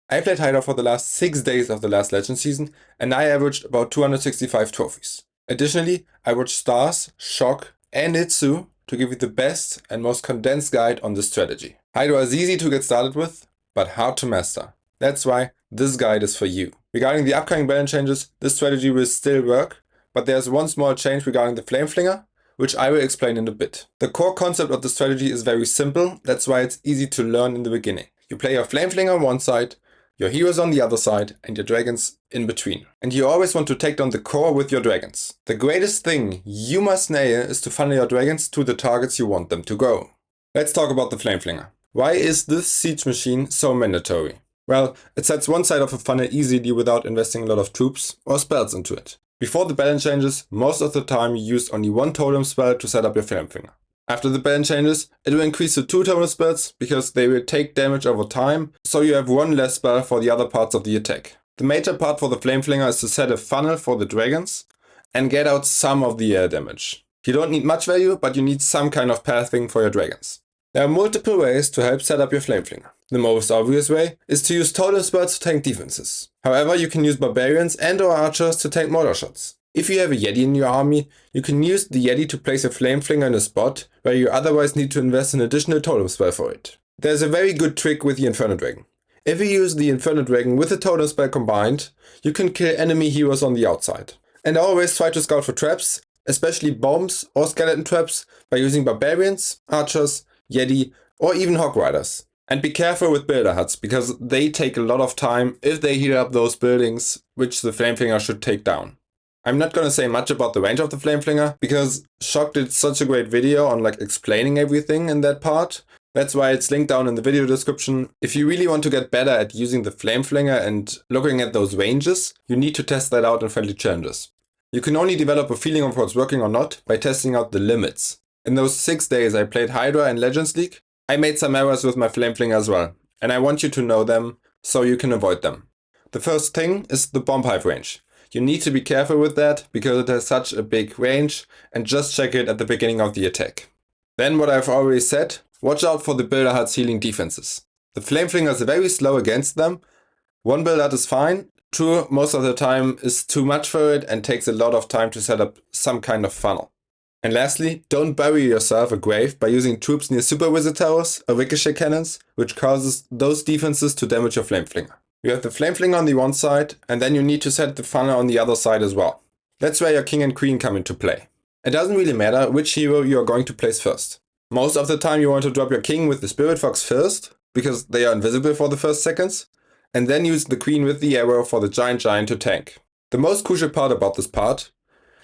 I played Hydra for the last 6 days of the last Legend season, and I averaged about 265 trophies. Additionally, I watched Stars, Shock, and Itsu to give you the best and most condensed guide on this strategy. Hydra is easy to get started with, but hard to master. That's why this guide is for you. Regarding the upcoming balance changes, this strategy will still work, but there's one small change regarding the Flameflinger, which I will explain in a bit. The core concept of the strategy is very simple, that's why it's easy to learn in the beginning. You play your Flameflinger on one side, your heroes on the other side, and your dragons in between. And you always want to take down the core with your dragons. The greatest thing you must nail is to funnel your dragons to the targets you want them to go. Let's talk about the Flameflinger. Why is this siege machine so mandatory? Well, it sets one side of a funnel easily without investing a lot of troops or spells into it. Before the balance changes, most of the time you used only one totem spell to set up your Flameflinger. After the balance changes, it will increase to 2 totem spells because they will take damage over time, so you have one less spell for the other parts of the attack. The major part for the Flameflinger is to set a funnel for the dragons and get out some of the air damage. You don't need much value, but you need some kind of pathing for your dragons. There are multiple ways to help set up your Flameflinger. The most obvious way is to use totem spells to tank defenses. However, you can use barbarians and or archers to tank mortar shots. If you have a Yeti in your army, you can use the Yeti to place a Flameflinger in a spot where you otherwise need to invest an additional totem spell for it. There's a very good trick with the Inferno Dragon. If you use the Inferno Dragon with a totem spell combined, you can kill enemy heroes on the outside. And always try to scout for traps, especially bombs or skeleton traps, by using barbarians, archers, Yeti, or even Hog Riders. And be careful with builder huts, because they take a lot of time if they heal up those buildings, which the Flameflinger should take down. I'm not gonna say much about the range of the Flameflinger, because Shock did such a great video on explaining everything in that part. That's why it's linked down in the video description. If you really want to get better at using the Flameflinger and looking at those ranges, you need to test that out in friendly challenges. You can only develop a feeling of what's working or not by testing out the limits. In those 6 days I played Hydra and Legends League, I made some errors with my Flameflinger as well, and I want you to know them so you can avoid them. The first thing is the bomb hive range. You need to be careful with that because it has such a big range, and just check it at the beginning of the attack. Then what I've already said, watch out for the builder huts healing defenses. The Flameflinger is very slow against them. One build hut is fine, 2 most of the time is too much for it and takes a lot of time to set up some kind of funnel. And lastly, don't bury yourself a grave by using troops near super wizard towers or ricochet cannons, which causes those defenses to damage your Flameflinger. You have the Flameflinger on the one side, and then you need to set the funnel on the other side as well. That's where your king and queen come into play. It doesn't really matter which hero you are going to place first. Most of the time you want to drop your king with the Spirit Fox first, because they are invisible for the first seconds, and then use the queen with the arrow for the giant to tank. The most crucial part about this part,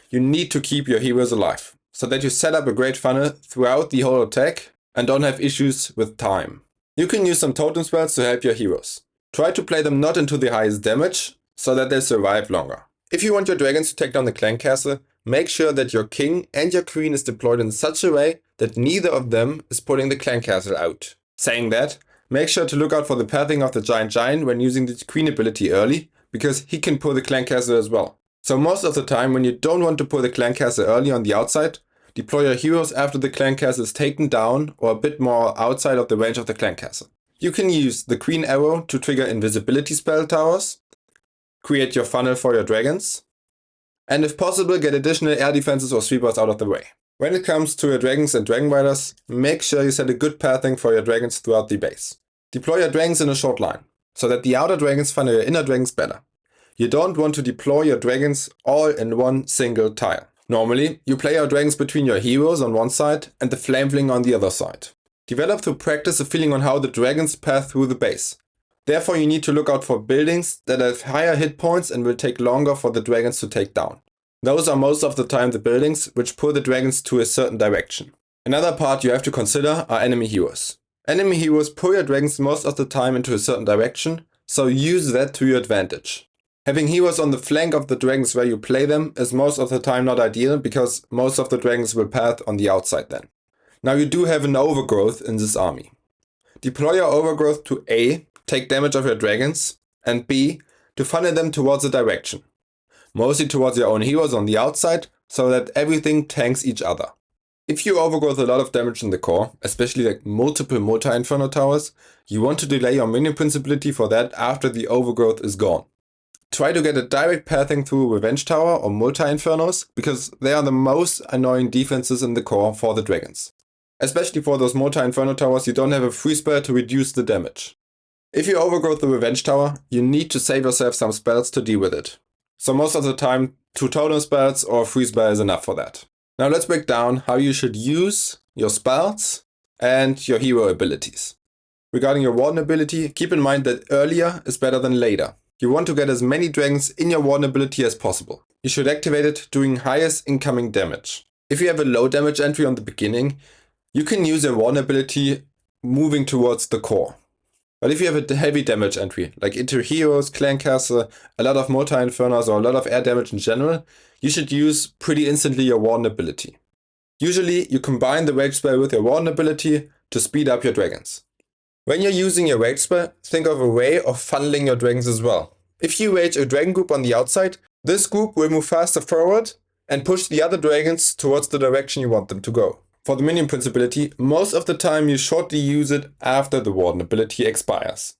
you need to keep your heroes alive, so that you set up a great funnel throughout the whole attack and don't have issues with time. You can use some totem spells to help your heroes. Try to play them not into the highest damage, so that they survive longer. If you want your dragons to take down the clan castle, make sure that your king and your queen is deployed in such a way that neither of them is putting the clan castle out. Saying that, make sure to look out for the pathing of the giant when using the queen ability early, because he can pull the clan castle as well. So most of the time when you don't want to pull the clan castle early on the outside, deploy your heroes after the clan castle is taken down or a bit more outside of the range of the clan castle. You can use the queen arrow to trigger invisibility spell towers, create your funnel for your dragons, and if possible get additional air defenses or sweepers out of the way. When it comes to your dragons and dragon riders, make sure you set a good pathing for your dragons throughout the base. Deploy your dragons in a short line, so that the outer dragons funnel your inner dragons better. You don't want to deploy your dragons all in one single tile. Normally, you play your dragons between your heroes on one side and the Flameflinger on the other side. Develop through practice a feeling on how the dragons path through the base. Therefore you need to look out for buildings that have higher hit points and will take longer for the dragons to take down. Those are most of the time the buildings which pull the dragons to a certain direction. Another part you have to consider are enemy heroes. Enemy heroes pull your dragons most of the time into a certain direction, so use that to your advantage. Having heroes on the flank of the dragons where you play them is most of the time not ideal, because most of the dragons will path on the outside then. Now you do have an overgrowth in this army. Deploy your overgrowth to A, take damage of your dragons, and B, to funnel them towards a direction. Mostly towards your own heroes on the outside, so that everything tanks each other. If you overgrowth a lot of damage in the core, especially like multiple multi-Inferno towers, you want to delay your minion prince ability for that after the overgrowth is gone. Try to get a direct pathing through Revenge Tower or multi-Infernos, because they are the most annoying defenses in the core for the dragons. Especially for those multi-Inferno towers, you don't have a free spell to reduce the damage. If you overgrowth the Revenge Tower, you need to save yourself some spells to deal with it. So most of the time, 2 totem spells or a free spell is enough for that. Now let's break down how you should use your spells and your hero abilities. Regarding your Warden ability, keep in mind that earlier is better than later. You want to get as many dragons in your Warden ability as possible. You should activate it during highest incoming damage. If you have a low damage entry on the beginning, you can use your Warden ability moving towards the core. But if you have a heavy damage entry, like into heroes, clan castle, a lot of multi-infernos or a lot of air damage in general, you should use pretty instantly your Warden ability. Usually you combine the rage spell with your Warden ability to speed up your dragons. When you're using your rage spell, think of a way of funneling your dragons as well. If you rage a dragon group on the outside, this group will move faster forward and push the other dragons towards the direction you want them to go. For the minion prince ability, most of the time you shortly use it after the Warden ability expires.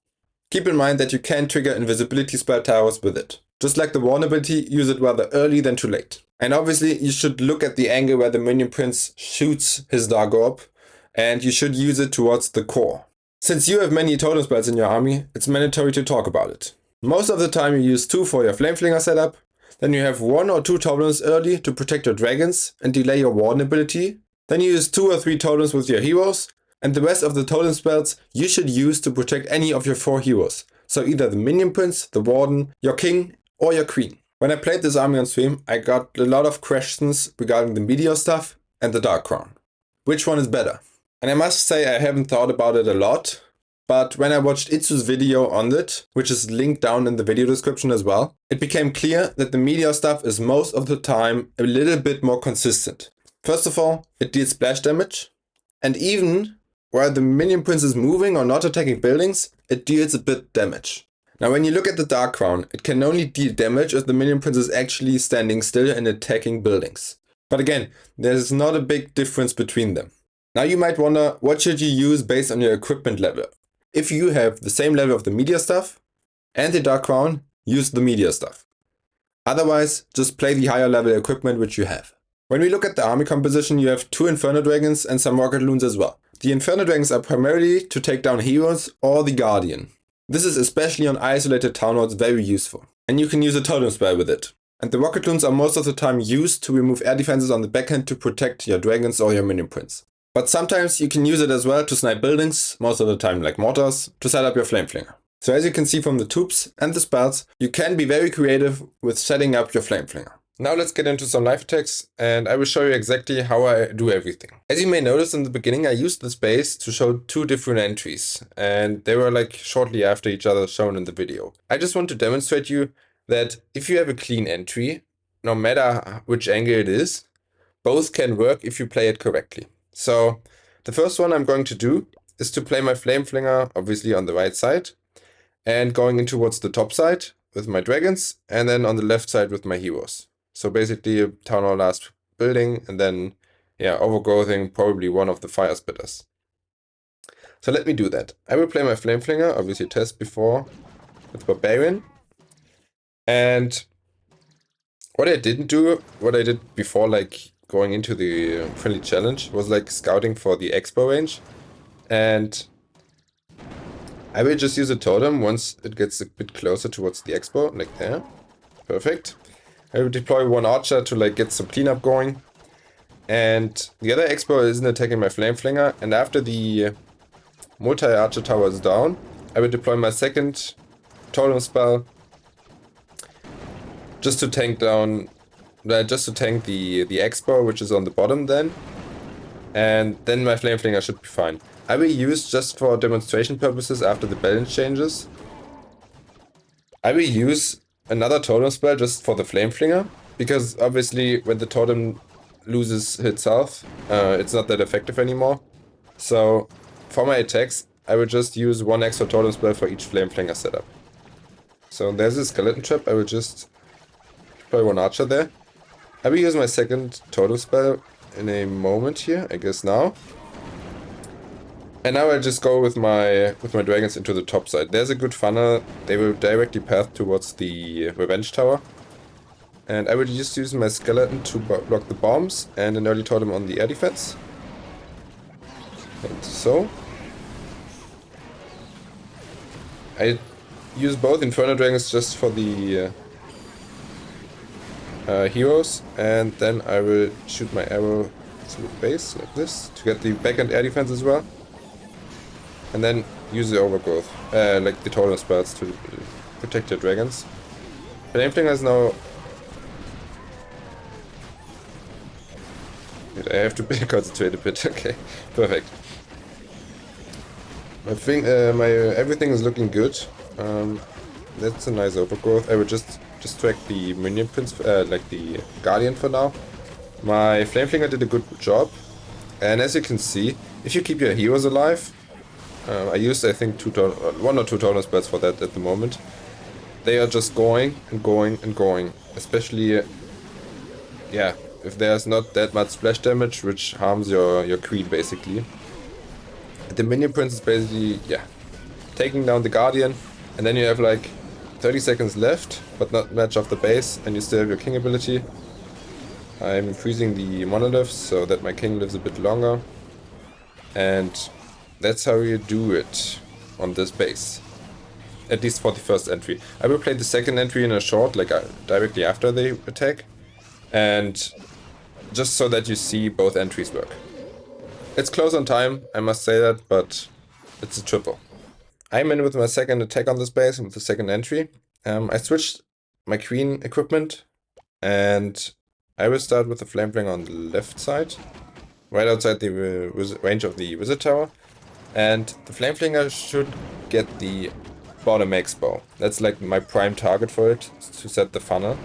Keep in mind that you can trigger invisibility spell towers with it. Just like the Warden ability, use it rather early than too late. And obviously you should look at the angle where the minion prince shoots his dark orb, and you should use it towards the core. Since you have many totem spells in your army, it's mandatory to talk about it. Most of the time you use 2 for your Flameflinger setup, then you have 1 or 2 totems early to protect your dragons and delay your Warden ability, then you use 2 or 3 totems with your heroes, and the rest of the totem spells you should use to protect any of your 4 heroes. So either the minion prince, the Warden, your king, or your queen. When I played this army on stream, I got a lot of questions regarding the Meteor stuff and the Dark Crown. Which one is better? And I must say I haven't thought about it a lot, but when I watched Itsu's video on it, which is linked down in the video description as well, it became clear that the Meteor stuff is most of the time a little bit more consistent. First of all, it deals splash damage, and even while the minion prince is moving or not attacking buildings, it deals a bit damage. Now when you look at the Dark Crown, it can only deal damage if the minion prince is actually standing still and attacking buildings. But again, there's not a big difference between them. Now you might wonder, what should you use based on your equipment level? If you have the same level of the Meteor stuff and the Dark Crown, use the Meteor stuff. Otherwise, just play the higher level equipment which you have. When we look at the army composition, you have 2 Inferno Dragons and some Rocketloons as well. The Inferno Dragons are primarily to take down heroes or the Guardian. This is especially on isolated Townhalls very useful. And you can use a totem spell with it. And the Rocketloons are most of the time used to remove air defenses on the backhand to protect your dragons or your minion prince. But sometimes you can use it as well to snipe buildings, most of the time like mortars, to set up your Flameflinger. So as you can see from the tubes and the spells, you can be very creative with setting up your Flameflinger. Now let's get into some live attacks, and I will show you exactly how I do everything. As you may notice in the beginning, I used this base to show 2 different entries, and they were like shortly after each other shown in the video. I just want to demonstrate you that if you have a clean entry, no matter which angle it is, both can work if you play it correctly. So the first one I'm going to do is to play my Flameflinger obviously on the right side and going in towards the top side with my dragons and then on the left side with my heroes. So basically a Townhall last building and then overgrowthing probably one of the fire spitters. So let me do that. I will play my Flameflinger, obviously test before with Barbarian. And what I didn't do, what I did before like going into the friendly challenge was like scouting for the expo range, and I will just use a totem once it gets a bit closer towards the expo, like there. Perfect. I will deploy 1 archer to like get some cleanup going, and the other expo isn't attacking my Flameflinger, and after the multi-archer tower is down, I will deploy my second totem spell just to tank down the expo, which is on the bottom then. And then my Flameflinger should be fine. I will use, just for demonstration purposes after the balance changes, I will use another totem spell just for the Flameflinger. Because obviously when the totem loses its health, it's not that effective anymore. So for my attacks, I will just use 1 extra totem spell for each Flameflinger setup. So there's a skeleton trap, I will just deploy 1 archer there. I will use my second totem spell in a moment here, I guess now. And now I just go with my dragons into the top side. There's a good funnel. They will directly path towards the revenge tower. And I will just use my skeleton to block the bombs and an early totem on the air defense. And so. I use both Inferno dragons just for the heroes, and then I will shoot my arrow through the base like this to get the back-end air defense as well. And then use the overgrowth, like the totem spells to protect your dragons. Flameflinger is now... I have to concentrate a bit, okay, perfect. I think everything is looking good. That's a nice overgrowth. I will just distract the minion prince, like the guardian for now. My Flameflinger did a good job. And as you can see, if you keep your heroes alive, I used I think 1 or 2 totem spells for that at the moment. They are just going and going and going. Especially, yeah, if there's not that much splash damage, which harms your queen basically. The minion prince is basically, yeah, taking down the guardian, and then you have like 30 seconds left, but not much of the base, and you still have your king ability. I'm increasing the monoliths so that my king lives a bit longer, and that's how you do it on this base. At least for the first entry. I will play the second entry in a short, like directly after they attack, and just so that you see both entries work. It's close on time, I must say that, but it's a triple. I'm in with my second attack on this base and with the second entry. I switched my queen equipment, and I will start with the Flameflinger on the left side, right outside the range of the wizard tower. And the Flameflinger should get the bottom X bow. That's like my prime target for it, to set the funnel.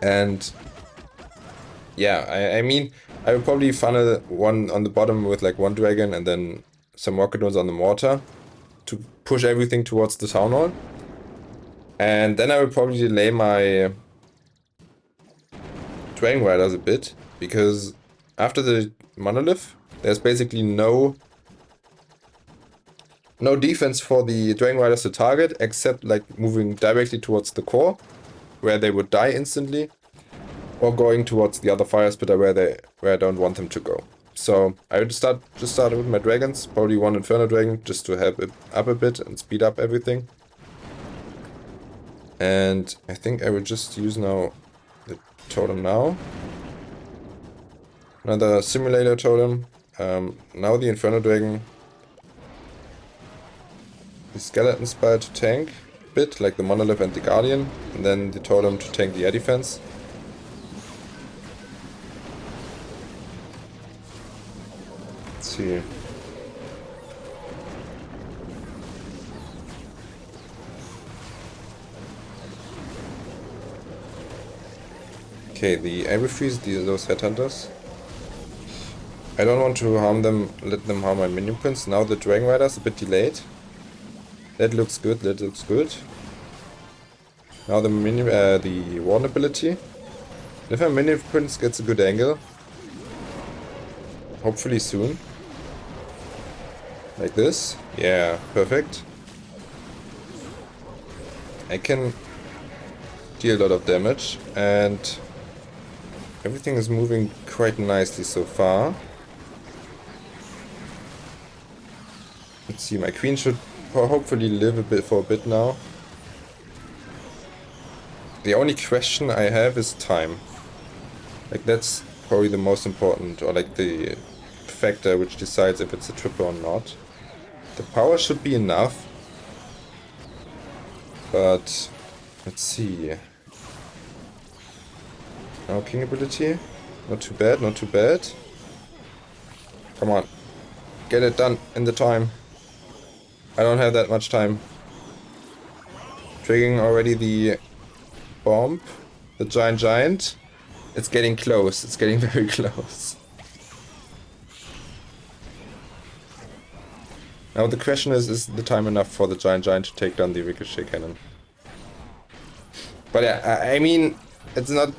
And yeah, I mean, I will probably funnel one on the bottom with like 1 dragon and then some Rocketloons on the mortar to push everything towards the Townhall. And then I will probably delay my Dragon Riders a bit, because after the monolith, there's basically no defense for the Dragon Riders to target, except like moving directly towards the core, where they would die instantly, or going towards the other fire spitter where I don't want them to go. So I would just start with my dragons, probably 1 Inferno dragon, just to help it up a bit and speed up everything. And I think I will just use now the totem now. Another simulator totem. Now the Inferno dragon. The skeleton spire to tank a bit, like the monolith and the guardian, and then the totem to tank the air defense. Let's see. Okay, I will freeze those headhunters. I don't want to harm them, let them harm my minion prince. Now the Dragon Rider's a bit delayed. That looks good, that looks good. Now the Warden ability. If my minion prince gets a good angle, hopefully soon. Like this. Yeah, perfect. I can deal a lot of damage, and everything is moving quite nicely so far. Let's see, my queen should hopefully live for a bit now. The only question I have is time. Like, that's probably the most important, or like the factor which decides if it's a triple or not. The power should be enough, but let's see. Now king ability, not too bad, not too bad. Come on, get it done in the time. I don't have that much time. Triggering already the bomb, the giant. It's getting close, it's getting very close. Now the question is the time enough for the giant to take down the ricochet cannon? But yeah, I mean, it's not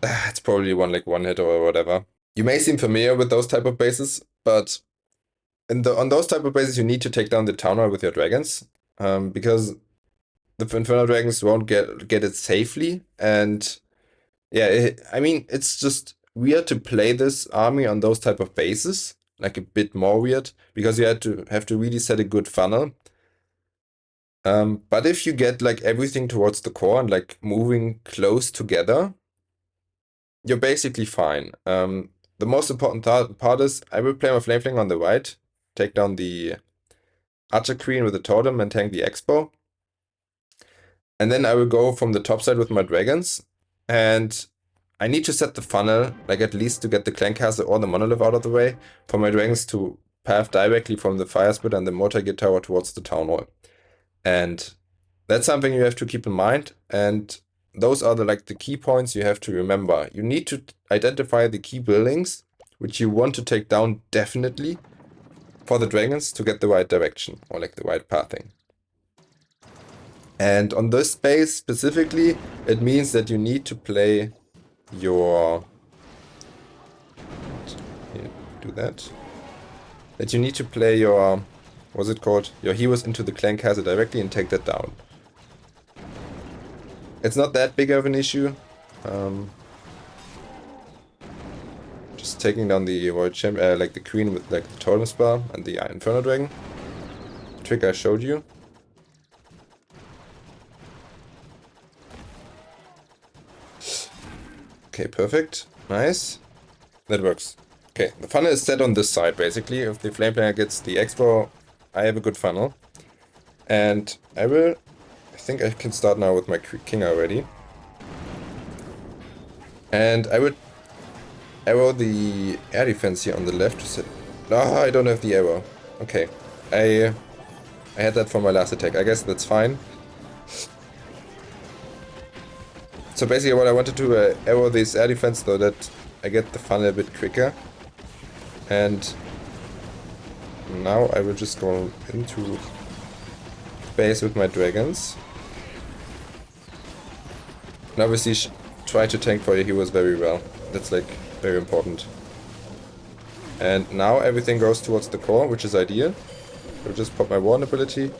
it's probably one hit or whatever. You may seem familiar with those type of bases, but on those type of bases you need to take down the Townhall with your dragons, because the Inferno dragons won't get it safely, and yeah, I mean it's just weird to play this army on those type of bases, like a bit more weird, because you have to really set a good funnel. But if you get like everything towards the core and like moving close together, you're basically fine. The most important part is I will play my Flameflinger on the right, take down the Archer Queen with the totem and tank the Expo. And then I will go from the top side with my dragons. And I need to set the funnel, like at least to get the Clan Castle or the Monolith out of the way, for my dragons to path directly from the Fire Spit and the Mortar Gear Tower towards the Town Hall. And that's something you have to keep in mind. And those are the key points you have to remember. You need to identify the key buildings, which you want to take down definitely, for the dragons to get the right direction, or like the right pathing. And on this base specifically, it means that you need to play your... Here, do that. That you need to play your... What's it called? Your heroes into the Clan Castle directly and take that down. It's not that big of an issue. Just taking down the Royal Champion, like the Queen with like the Totem Spell and the Inferno Dragon. The trick I showed you. Okay, perfect. Nice. That works. Okay, the funnel is set on this side basically. If the Flameflinger gets the Expo, I have a good funnel. And I think I can start now with my king already. And I would arrow the air defense here on the left to set... I don't have the arrow. Okay. I had that for my last attack. I guess that's fine. So basically what I wanted to arrow this air defense so that I get the funnel a bit quicker. And now I will just go into base with my dragons. And obviously try to tank for your heroes very well. That's like very important. And now everything goes towards the core, which is ideal. I'll just pop my Warden ability,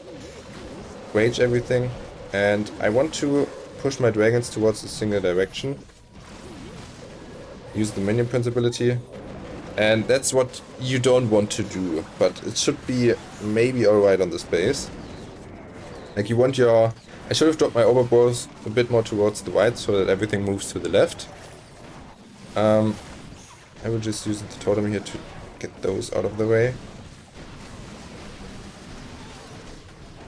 rage everything, and I want to push my dragons towards a single direction. Use the Minion Prince ability. And that's what you don't want to do, but it should be maybe alright on this base. Like you want your... I should have dropped my Overgrowth a bit more towards the right so that everything moves to the left. I will just use the totem here to get those out of the way.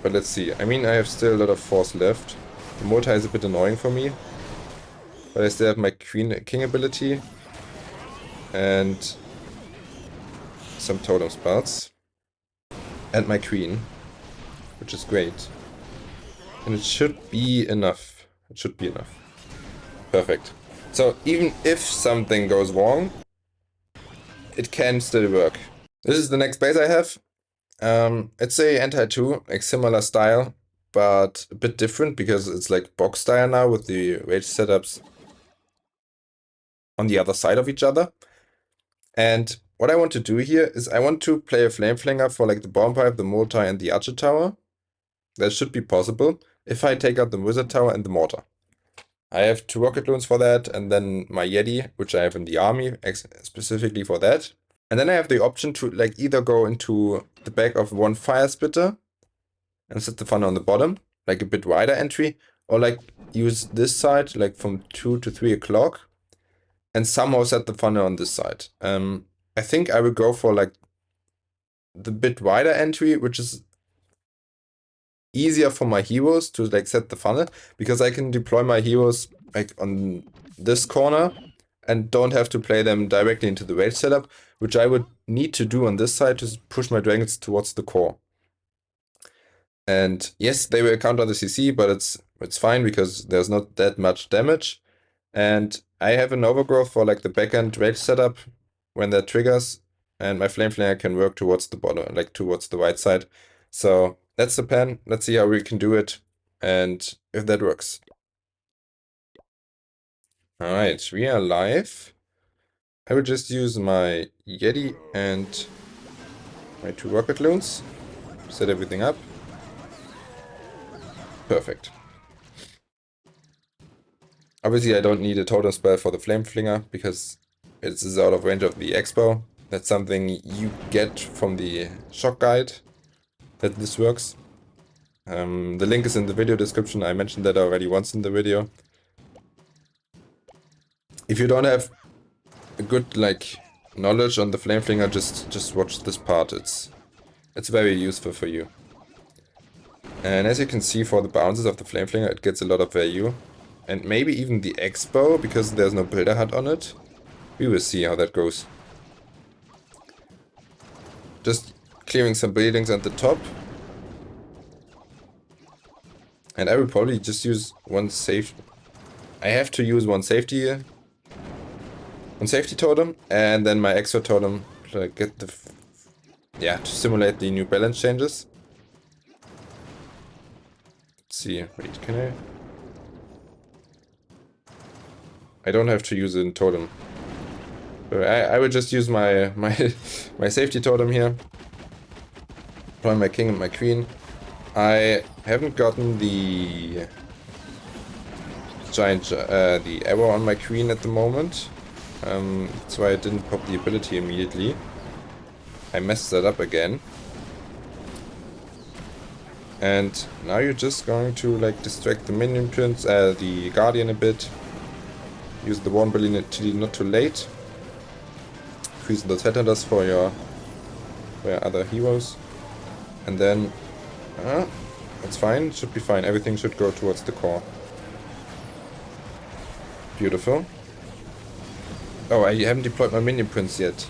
But let's see. I mean, I have still a lot of force left. The mortar is a bit annoying for me. But I still have my king ability. And some totem spells. And my queen. Which is great. And it should be enough. It should be enough. Perfect. So even if something goes wrong, it can still work. This is the next base I have. It's a anti-2, like similar style, but a bit different because it's like box style now with the rage setups on the other side of each other. And what I want to do here is I want to play a Flameflinger for like the Bomb Pipe, the Mortar, and the Archer Tower. That should be possible if I take out the Wizard Tower and the Mortar. I have 2 Rocketloons for that, and then my Yeti, which I have in the army, specifically for that. And then I have the option to like either go into the back of 1 Fire Spitter and set the funnel on the bottom, like a bit wider entry, or like use this side, like from 2 to 3 o'clock, and somehow set the funnel on this side. I think I will go for like the bit wider entry, which is easier for my heroes to like set the funnel, because I can deploy my heroes like on this corner and don't have to play them directly into the rage setup, which I would need to do on this side to push my dragons towards the core. And yes, they will counter the CC, but it's fine because there's not that much damage. And I have an overgrowth for like the backend rage setup when that triggers, and my Flameflinger can work towards the bottom, like towards the right side. So that's the plan. Let's see how we can do it and if that works. Alright, we are live. I will just use my Yeti and my 2 Rocketloons. Set everything up. Perfect. Obviously I don't need a totem spell for the Flameflinger because it is out of range of the Expo. That's something you get from the shock guide, that this works. The link is in the video description. I mentioned that already once in the video. If you don't have a good knowledge on the Flameflinger, just watch this part. It's very useful for you. And as you can see, for the bounces of the Flameflinger, it gets a lot of value. And maybe even the Expo, because there's no Builder Hut on it. We will see how that goes. Just clearing some buildings at the top. And I will probably just use one safe... I have to use one safety totem, and then my extra totem to get the... to simulate the new balance changes. Let's see, wait, can I don't have to use a totem. I will just use my safety totem here. Deploy my king and my queen. I haven't gotten the the arrow on my queen at the moment. That's why I didn't pop the ability immediately. I messed that up again. And now you're just going to distract the minion prince, the guardian a bit. Use the one ability not too late. Increase those headhunters for your other heroes. And then that's fine, should be fine. Everything should go towards the core. Beautiful. Oh, I haven't deployed my minion prince yet.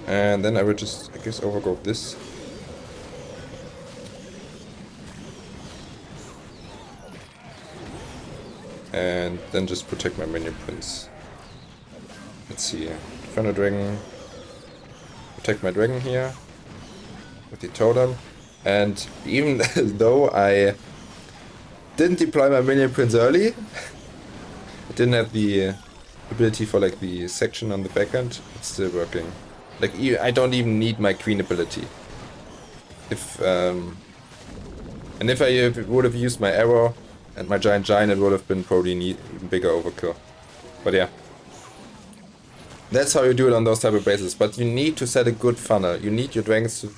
And then I will just, I guess, overgrowth this. And then just protect my minion prince. Let's see. Inferno dragon. Protect my dragon here with the totem. And even though I didn't deploy my minion prince early, I didn't have the ability for the section on the back end, it's still working. I don't even need my queen ability. And if I would have used my arrow and my giant, it would have been probably even bigger overkill. But yeah. That's how you do it on those type of bases. But you need to set a good funnel. You need your dragons to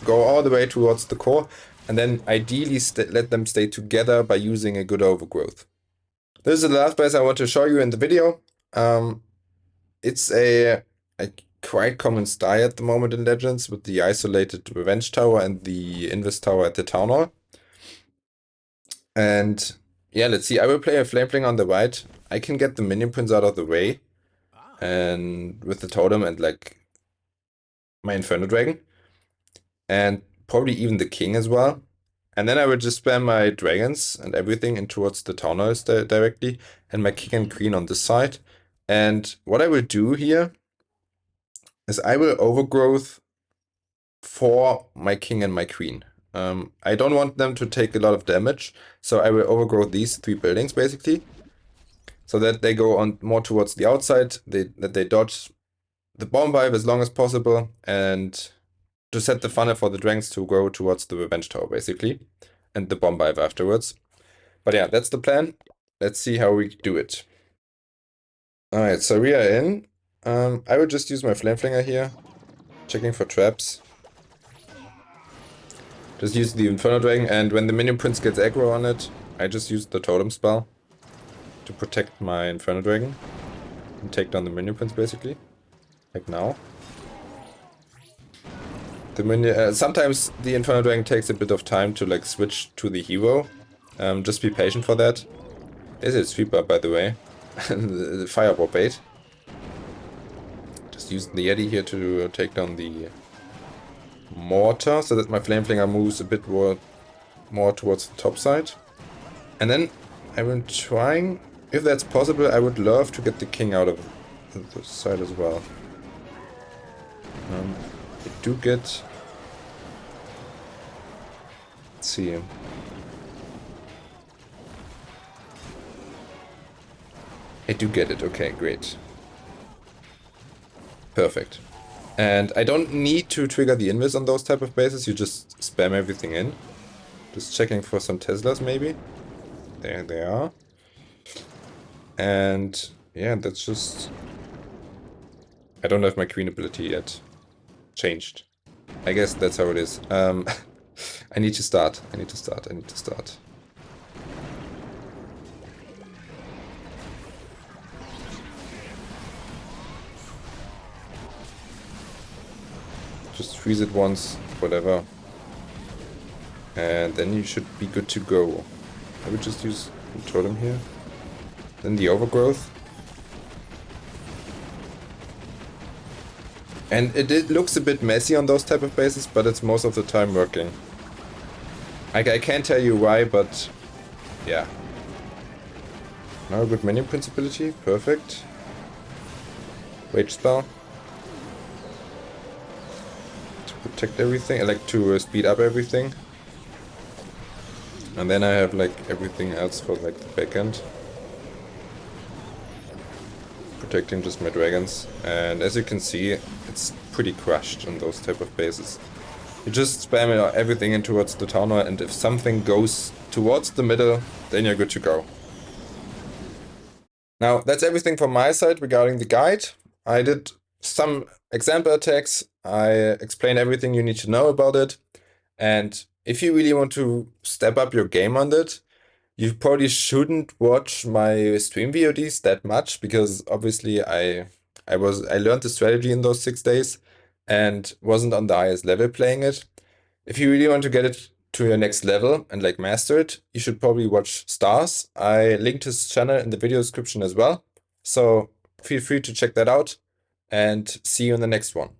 go all the way towards the core. And then ideally let them stay together by using a good overgrowth. This is the last base I want to show you in the video. It's a quite common style at the moment in Legends with the isolated Revenge Tower and the Invis Tower at the Townhall. And yeah, let's see. I will play a Flameflinger on the right. I can get the minion prince out of the way. And with the totem and my Inferno dragon. And probably even the king as well. And then I will just spam my dragons and everything in towards the Townhalls directly. And my king and queen on this side. And what I will do here is I will overgrowth for my king and my queen. I don't want them to take a lot of damage, so I will overgrowth these 3 buildings basically, so that they go on more towards the outside, that they dodge the bomb vibe as long as possible, and to set the funnel for the dragons to go towards the Revenge Tower basically, and the bomb vibe afterwards. But yeah, that's the plan. Let's see how we do it. Alright, so we are in. I will just use my Flameflinger here, checking for traps. Just use the Inferno Dragon, and when the minion prince gets aggro on it, I just use the totem spell to protect my Inferno Dragon and take down the minion prince basically, like now. The minion, sometimes the Inferno Dragon takes a bit of time to switch to the hero. Just be patient for that. There's a sweeper, by the way, the fireball bait. Just use the Yeti here to take down the mortar, so that my Flameflinger moves a bit more towards the top side. And then I've been trying, if that's possible, I would love to get the king out of the side as well. I do get... Let's see. I do get it. Okay, great. Perfect. And I don't need to trigger the Invis on those type of bases. You just spam everything in. Just checking for some Teslas, maybe. There they are. And yeah, that's just... I don't have my queen ability yet changed. I guess that's how it is. I need to start. I need to start. Just freeze it once, whatever. And then you should be good to go. I would just use the totem here. Then the overgrowth. And it looks a bit messy on those type of bases, but it's most of the time working. I can't tell you why, but yeah. Now a good minion principality, perfect. Rage spell. To protect everything, I like to speed up everything. And then I have like everything else for like the back end. Protecting just my dragons. And as you can see, it's pretty crushed on those type of bases. You just spam everything in towards the Townhall, and if something goes towards the middle, then you're good to go. Now, that's everything from my side regarding the guide. I did some example attacks. I explained everything you need to know about it. And if you really want to step up your game on it, you probably shouldn't watch my stream VODs that much, because obviously I learned the strategy in those 6 days and wasn't on the highest level playing it. If you really want to get it to your next level and like master it, you should probably watch Stars. I linked his channel in the video description as well. So feel free to check that out, and see you in the next one.